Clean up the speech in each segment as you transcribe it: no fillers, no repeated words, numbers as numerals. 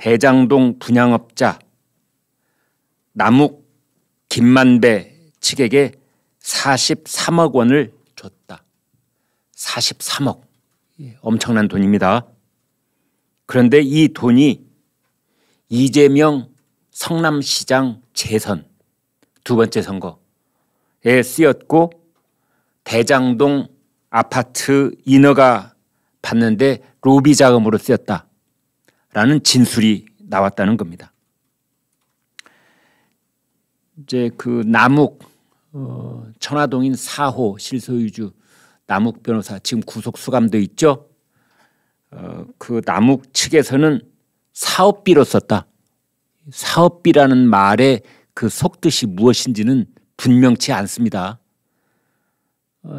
대장동 분양업자 남욱 김만배 측에게 43억 원을 줬다. 43억. 엄청난 돈입니다. 그런데 이 돈이 이재명 성남시장 재선 두 번째 선거에 쓰였고 대장동 아파트 인허가 받는데 로비 자금으로 쓰였다라는 진술이 나왔다는 겁니다. 이제 그 남욱 천화동인 4호 실소유주 남욱 변호사 지금 구속 수감돼 있죠. 그 남욱 측에서는 사업비로 썼다. 사업비라는 말의 그 속뜻이 무엇인지는 분명치 않습니다.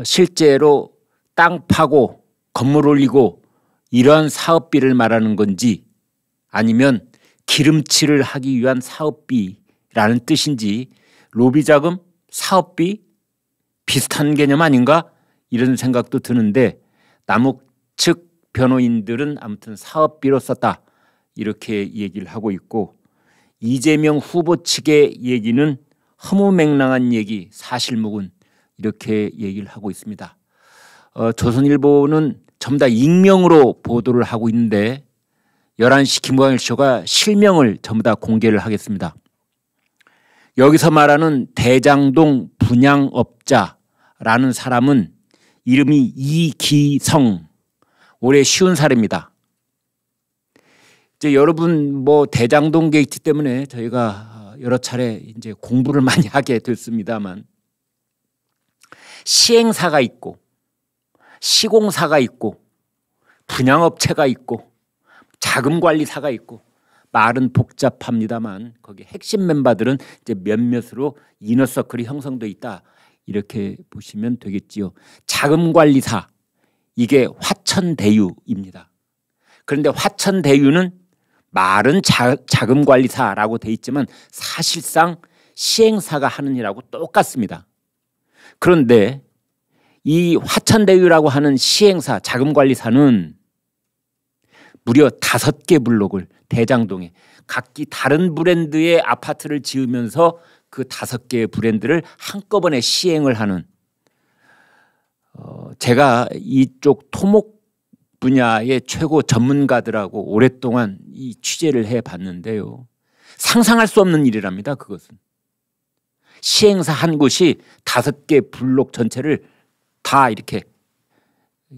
실제로 땅 파고 건물 올리고 이러한 사업비를 말하는 건지 아니면 기름칠을 하기 위한 사업비라는 뜻인지 로비 자금, 사업비 비슷한 개념 아닌가 이런 생각도 드는데 남욱 측 변호인들은 아무튼 사업비로 썼다 이렇게 얘기를 하고 있고 이재명 후보 측의 얘기는 허무맹랑한 얘기 사실무근 이렇게 얘기를 하고 있습니다. 조선일보는 전부 다 익명으로 보도를 하고 있는데 11시 김광일쇼가 실명을 전부 다 공개를 하겠습니다. 여기서 말하는 대장동 분양업자라는 사람은 이름이 이기성 올해 50살입니다. 이제 여러분 뭐 대장동 게이트 때문에 저희가 여러 차례 이제 공부를 많이 하게 됐습니다만 시행사가 있고 시공사가 있고 분양업체가 있고 자금관리사가 있고 말은 복잡합니다만 거기 핵심 멤버들은 이제 몇몇으로 이너서클이 형성돼 있다 이렇게 보시면 되겠지요. 자금관리사 이게 화천대유입니다. 그런데 화천대유는 말은 자금관리사라고 돼 있지만 사실상 시행사가 하는 일하고 똑같습니다. 그런데 이 화천대유라고 하는 시행사 자금관리사는 무려 5개 블록을 대장동에 각기 다른 브랜드의 아파트를 지으면서 그 5개의 브랜드를 한꺼번에 시행을 하는 제가 이쪽 토목 분야의 최고 전문가들하고 오랫동안 이 취재를 해봤는데요. 상상할 수 없는 일이랍니다. 그것은. 시행사 한 곳이 5개 블록 전체를 다 이렇게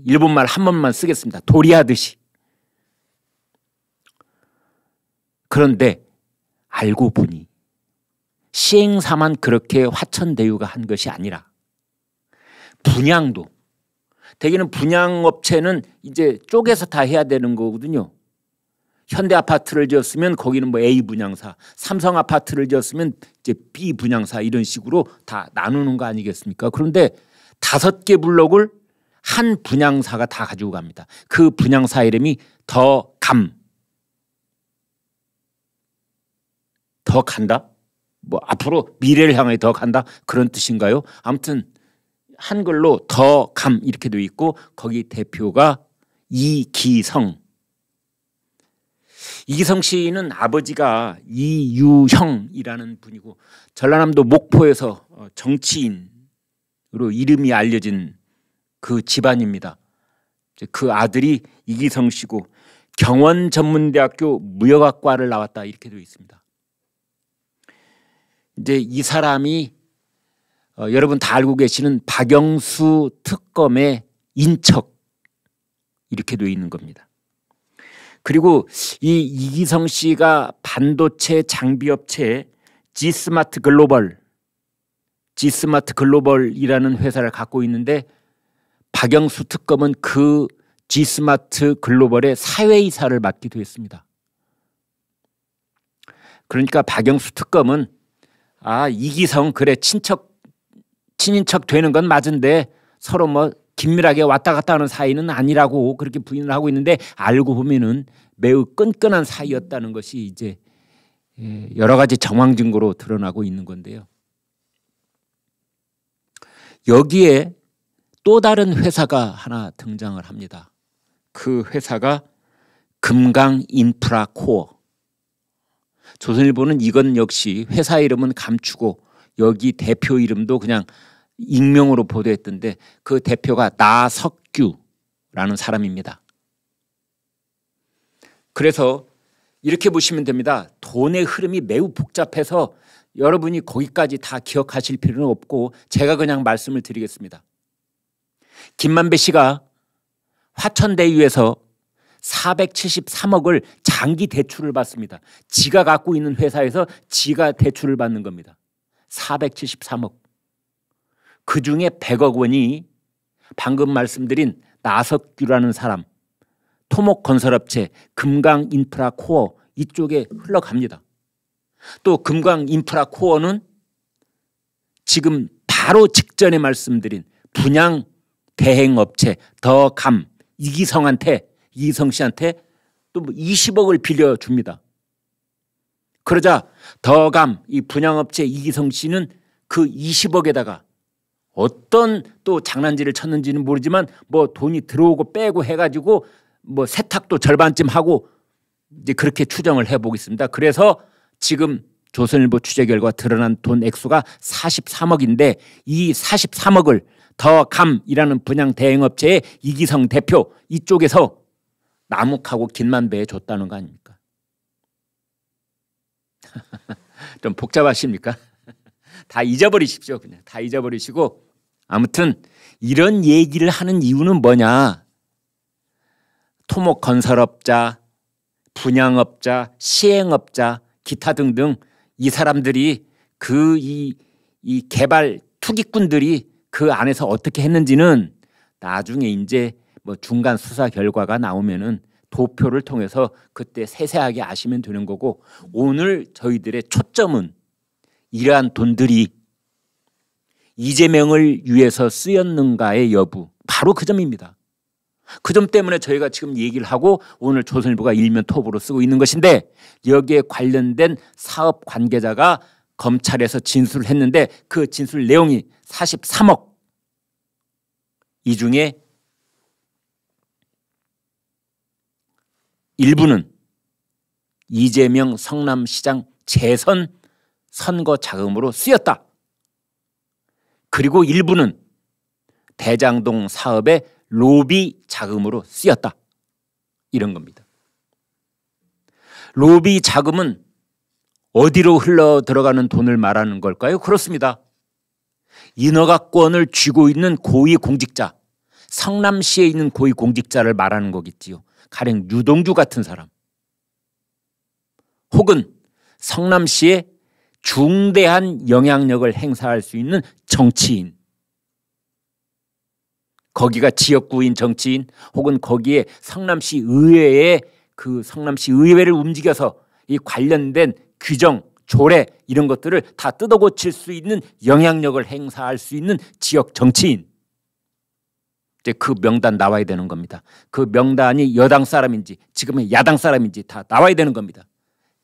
일본말 한 번만 쓰겠습니다. 도리하듯이. 그런데 알고 보니 시행사만 그렇게 화천대유가 한 것이 아니라 분양도 대개는 분양업체는 이제 쪼개서 다 해야 되는 거거든요. 현대아파트를 지었으면 거기는 뭐 A 분양사, 삼성아파트를 지었으면 이제 B 분양사 이런 식으로 다 나누는 거 아니겠습니까? 그런데 5개 블록을 한 분양사가 다 가지고 갑니다. 그 분양사 이름이 더 간다? 뭐 앞으로 미래를 향해 더 간다? 그런 뜻인가요? 아무튼 한글로 더 감 이렇게 되어 있고 거기 대표가 이기성. 이기성 씨는 아버지가 이유형이라는 분이고 전라남도 목포에서 정치인으로 이름이 알려진 그 집안입니다. 그 아들이 이기성 씨고 경원전문대학교 무역학과를 나왔다 이렇게 되어 있습니다. 이제 이 사람이 여러분 다 알고 계시는 박영수 특검의 인척 이렇게 되어 있는 겁니다. 그리고 이 이기성 씨가 반도체 장비업체 G스마트 글로벌이라는 회사를 갖고 있는데 박영수 특검은 그 G스마트 글로벌의 사회이사를 맡기도 했습니다. 그러니까 박영수 특검은 이기성 그래 친인척 되는 건 맞은데 서로 뭐 긴밀하게 왔다 갔다 하는 사이는 아니라고 그렇게 부인을 하고 있는데 알고 보면은 매우 끈끈한 사이였다는 것이 이제 여러 가지 정황 증거로 드러나고 있는 건데요. 여기에 또 다른 회사가 하나 등장을 합니다. 그 회사가 금강인프라코어 조선일보는 이건 역시 회사 이름은 감추고 여기 대표 이름도 그냥 익명으로 보도했던데 그 대표가 나석규라는 사람입니다. 그래서 이렇게 보시면 됩니다. 돈의 흐름이 매우 복잡해서 여러분이 거기까지 다 기억하실 필요는 없고 제가 그냥 말씀을 드리겠습니다. 김만배 씨가 화천대유에서 473억을 장기 대출을 받습니다. 지가 갖고 있는 회사에서 지가 대출을 받는 겁니다. 473억. 그중에 100억 원이 방금 말씀드린 나석규라는 사람, 토목건설업체 금강인프라코어 이쪽에 흘러갑니다. 또 금강인프라코어는 지금 바로 직전에 말씀드린 분양 대행업체 더감 이기성 씨한테 또 20억을 빌려줍니다. 그러자 더감 이 분양업체 이기성 씨는 그 20억에다가 어떤 또 장난질을 쳤는지는 모르지만 뭐 돈이 들어오고 빼고 해가지고 뭐 세탁도 절반쯤 하고 이제 그렇게 추정을 해보겠습니다. 그래서 지금 조선일보 취재 결과 드러난 돈 액수가 43억인데 이 43억을 더감이라는 분양 대행업체의 이기성 대표 이쪽에서 남욱하고 김만배에 줬다는 거 아닙니까? 좀 복잡하십니까? 다 잊어버리십시오. 그냥 다 잊어버리시고 아무튼 이런 얘기를 하는 이유는 뭐냐? 토목건설업자, 분양업자, 시행업자, 기타 등등 이 사람들이 이 개발 투기꾼들이 그 안에서 어떻게 했는지는 나중에 이제 뭐 중간 수사 결과가 나오면은 도표를 통해서 그때 세세하게 아시면 되는 거고 오늘 저희들의 초점은 이러한 돈들이 이재명을 위해서 쓰였는가의 여부 바로 그 점입니다. 그 점 때문에 저희가 지금 얘기를 하고 오늘 조선일보가 일면 톱으로 쓰고 있는 것인데 여기에 관련된 사업 관계자가 검찰에서 진술을 했는데 그 진술 내용이 43억 이 중에 일부는 이재명 성남시장 재선 선거 자금으로 쓰였다. 그리고 일부는 대장동 사업의 로비 자금으로 쓰였다. 이런 겁니다. 로비 자금은 어디로 흘러 들어가는 돈을 말하는 걸까요? 그렇습니다. 인허가권을 쥐고 있는 고위공직자, 성남시에 있는 고위공직자를 말하는 거겠지요. 가령 유동규 같은 사람 혹은 성남시에 중대한 영향력을 행사할 수 있는 정치인, 거기가 지역구인 정치인 혹은 거기에 성남시 의회에 그 성남시 의회를 움직여서 이 관련된 규정, 조례 이런 것들을 다 뜯어고칠 수 있는 영향력을 행사할 수 있는 지역 정치인, 이제 그 명단 나와야 되는 겁니다. 그 명단이 여당 사람인지 지금은 야당 사람인지 다 나와야 되는 겁니다.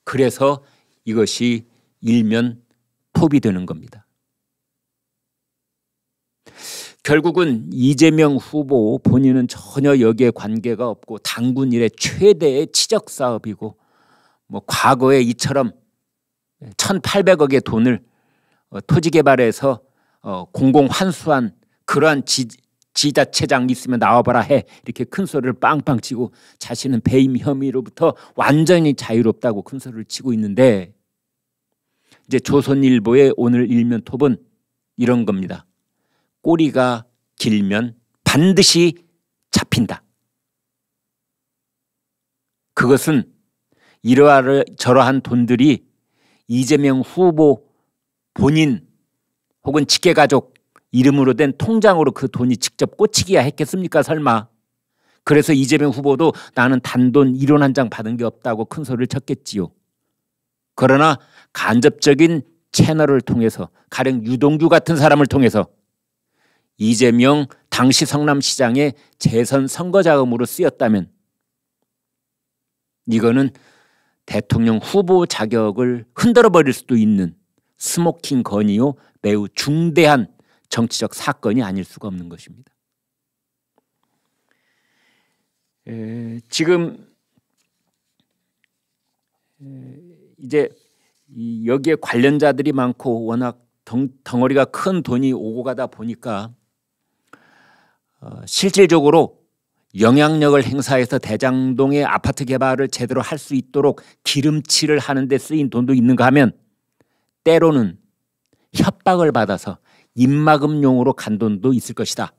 그래서 이것이 일면 톱이 되는 겁니다. 결국은 이재명 후보 본인은 전혀 여기에 관계가 없고 당군 이래 최대의 치적 사업이고 뭐 과거에 이처럼 1,800억의 돈을 토지 개발해서 공공 환수한 그러한 지자체장 있으면 나와봐라 해 이렇게 큰 소리를 빵빵 치고 자신은 배임 혐의로부터 완전히 자유롭다고 큰 소리를 치고 있는데 이제 조선일보의 오늘 일면 톱은 이런 겁니다. 꼬리가 길면 반드시 잡힌다. 그것은 이러저러한 돈들이 이재명 후보 본인 혹은 직계가족 이름으로 된 통장으로 그 돈이 직접 꽂히기야 했겠습니까? 설마. 그래서 이재명 후보도 나는 단돈 1원 한 장 받은 게 없다고 큰 소리를 쳤겠지요. 그러나 간접적인 채널을 통해서 가령 유동규 같은 사람을 통해서 이재명 당시 성남시장의 재선 선거자금으로 쓰였다면 이거는 대통령 후보 자격을 흔들어버릴 수도 있는 스모킹 건이요 매우 중대한 정치적 사건이 아닐 수가 없는 것입니다. 지금 이제 여기에 관련자들이 많고 워낙 덩어리가 큰 돈이 오고 가다 보니까 실질적으로 영향력을 행사해서 대장동의 아파트 개발을 제대로 할 수 있도록 기름칠을 하는 데 쓰인 돈도 있는가 하면 때로는 협박을 받아서 입막음용으로 간 돈도 있을 것이다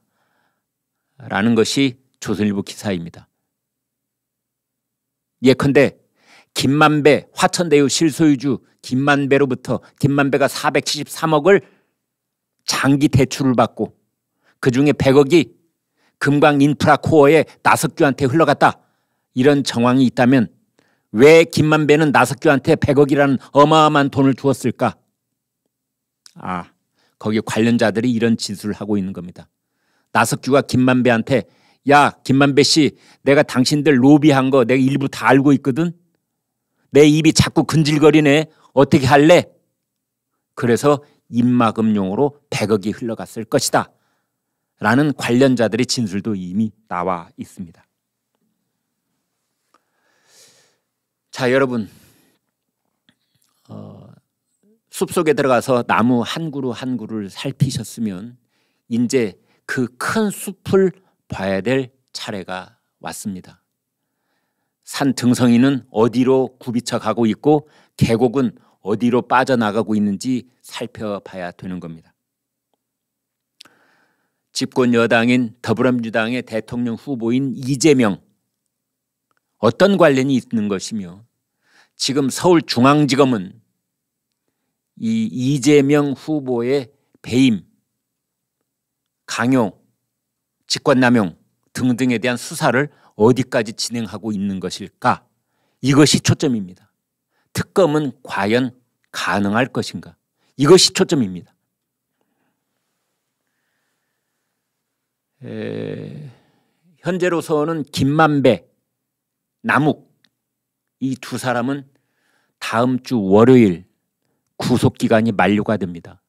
라는 것이 조선일보 기사입니다. 예컨대 김만배 화천대유 실소유주 김만배로부터 김만배가 473억을 장기 대출을 받고 그중에 100억이 금강인프라코어에 나석규한테 흘러갔다. 이런 정황이 있다면 왜 김만배는 나석규한테 100억이라는 어마어마한 돈을 주었을까? 거기 관련자들이 이런 짓을 하고 있는 겁니다. 나석규가 김만배한테 야 김만배 씨 내가 당신들 로비한 거 내가 일부 다 알고 있거든. 내 입이 자꾸 근질거리네. 어떻게 할래? 그래서 입막음용으로 100억이 흘러갔을 것이다 라는 관련자들의 진술도 이미 나와 있습니다. 자 여러분 숲속에 들어가서 나무 한 그루 한 그루를 살피셨으면 이제 그 큰 숲을 봐야 될 차례가 왔습니다. 산 등성이는 어디로 굽이쳐 가고 있고 계곡은 어디로 빠져나가고 있는지 살펴봐야 되는 겁니다. 집권 여당인 더불어민주당의 대통령 후보인 이재명 어떤 관련이 있는 것이며 지금 서울중앙지검은 이 이재명 후보의 배임, 강요, 직권남용 등등에 대한 수사를 어디까지 진행하고 있는 것일까? 이것이 초점입니다. 특검은 과연 가능할 것인가? 이것이 초점입니다. 현재로서는 김만배, 남욱 이 두 사람은 다음 주 월요일 구속기간이 만료가 됩니다.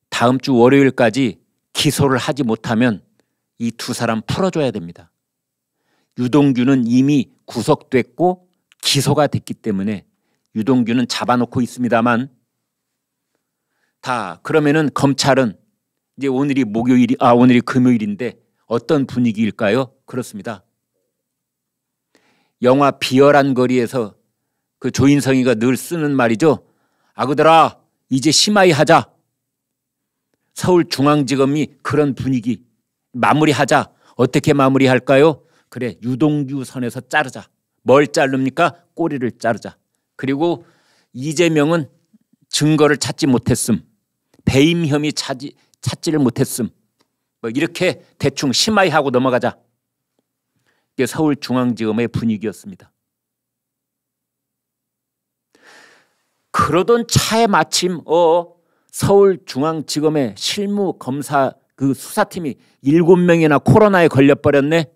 다음 주 월요일까지 기소를 하지 못하면 이 두 사람 풀어줘야 됩니다. 유동규는 이미 구속됐고 기소가 됐기 때문에 유동규는 잡아놓고 있습니다만 그러면은 검찰은 이제 오늘이 금요일인데 어떤 분위기일까요? 그렇습니다. 영화 비열한 거리에서 그 조인성이가 늘 쓰는 말이죠. 아그들아 이제 심하이 하자. 서울중앙지검이 그런 분위기 마무리하자. 어떻게 마무리할까요? 그래 유동규 선에서 자르자. 뭘 자릅니까? 꼬리를 자르자. 그리고 이재명은 증거를 찾지 못했음. 배임 혐의 찾지를 못했음. 이렇게 대충 심하이 하고 넘어가자. 이게 서울중앙지검의 분위기였습니다. 그러던 차에 마침 서울중앙지검의 실무검사 그 수사팀이 7명이나 코로나에 걸려버렸네.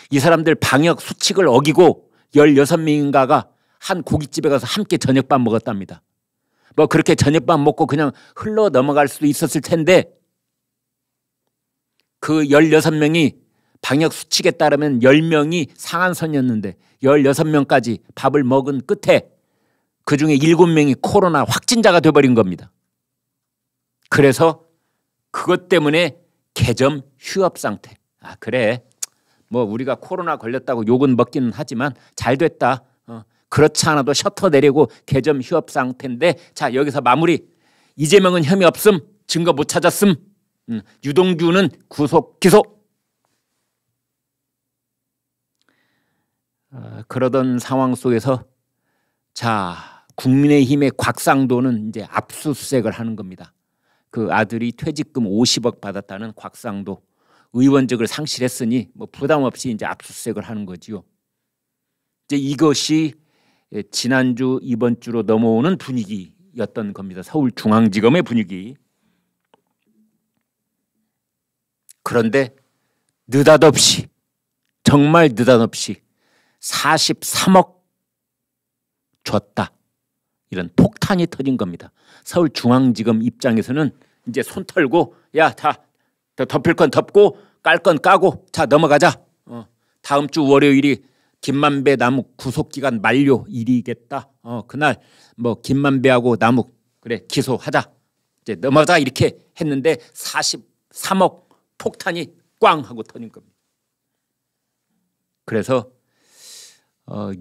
이 사람들 방역 수칙을 어기고 16명인가가 한 고깃집에 가서 함께 저녁밥 먹었답니다. 그렇게 저녁밥 먹고 그냥 흘러 넘어갈 수도 있었을 텐데 그 16명이 방역 수칙에 따르면 10명이 상한선이었는데 16명까지 밥을 먹은 끝에 그중에 7명이 코로나 확진자가 돼버린 겁니다. 그래서 그것 때문에 개점 휴업 상태. 그래 우리가 코로나 걸렸다고 욕은 먹기는 하지만 잘 됐다. 그렇지 않아도 셔터 내리고 개점 휴업 상태인데 자 여기서 마무리. 이재명은 혐의 없음. 증거 못 찾았음. 유동규는 구속 기소. 그러던 상황 속에서 자 국민의힘의 곽상도는 이제 압수수색을 하는 겁니다. 그 아들이 퇴직금 50억 받았다는 곽상도 의원직을 상실했으니 부담 없이 이제 압수수색을 하는 거지요. 이제 이것이 지난주 이번 주로 넘어오는 분위기였던 겁니다. 서울중앙지검의 분위기. 그런데 느닷없이 정말 느닷없이 43억 줬다. 이런 폭탄이 터진 겁니다. 서울중앙지검 입장에서는 이제 손 털고 야 다 덮을 건 덮고 깔 건 까고 자 넘어가자. 다음 주 월요일이 김만배 남욱 구속기간 만료 일이겠다. 그날 뭐 김만배하고 남욱 그래 기소하자. 이제 넘어가자 이렇게 했는데 43억 폭탄이 꽝 하고 터진 겁니다. 그래서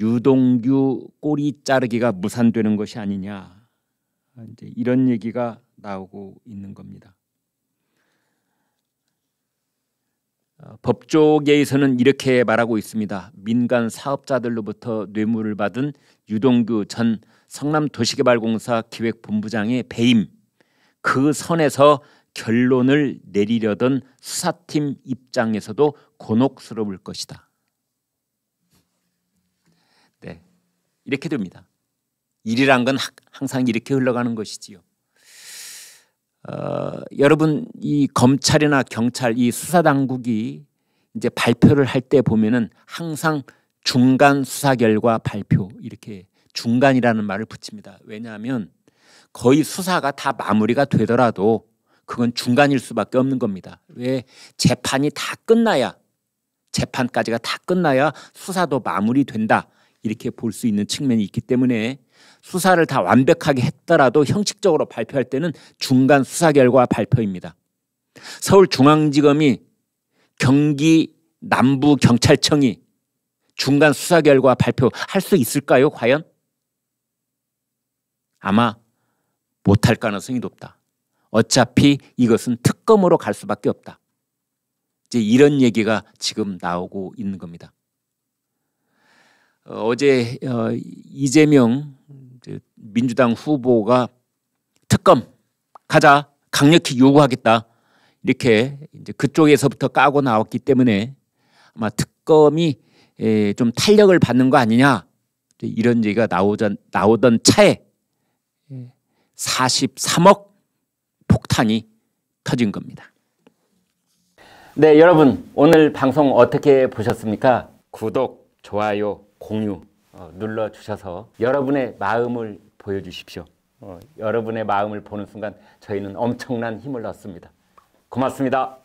유동규 꼬리 자르기가 무산되는 것이 아니냐 이제 이런 얘기가 나오고 있는 겁니다. 법조계에서는 이렇게 말하고 있습니다. 민간 사업자들로부터 뇌물을 받은 유동규 전 성남도시개발공사 기획본부장의 배임, 그 선에서 결론을 내리려던 수사팀 입장에서도 곤혹스러울 것이다. 네, 이렇게 됩니다. 일이란 건 항상 이렇게 흘러가는 것이지요. 여러분 이 검찰이나 경찰 이 수사당국이 이제 발표를 할 때 보면은 항상 중간 수사 결과 발표 이렇게 중간이라는 말을 붙입니다. 왜냐하면 거의 수사가 다 마무리가 되더라도 그건 중간일 수밖에 없는 겁니다. 왜? 재판이 다 끝나야 재판까지가 다 끝나야 수사도 마무리된다 이렇게 볼 수 있는 측면이 있기 때문에 수사를 다 완벽하게 했더라도 형식적으로 발표할 때는 중간 수사 결과 발표입니다. 서울중앙지검이 경기 남부경찰청이 중간 수사 결과 발표할 수 있을까요? 과연? 아마 못할 가능성이 높다. 어차피 이것은 특검으로 갈 수밖에 없다. 이제 이런 얘기가 지금 나오고 있는 겁니다. 어제 이재명 민주당 후보가 특검 가자 강력히 요구하겠다 이렇게 이제 그쪽에서부터 까고 나왔기 때문에 아마 특검이 좀 탄력을 받는 거 아니냐 이런 얘기가 나오던 차에 43억 폭탄이 터진 겁니다. 네, 여러분 오늘 방송 어떻게 보셨습니까? 구독, 좋아요, 공유 눌러주셔서 여러분의 마음을 보여주십시오. 여러분의 마음을 보는 순간 저희는 엄청난 힘을 얻습니다. 고맙습니다.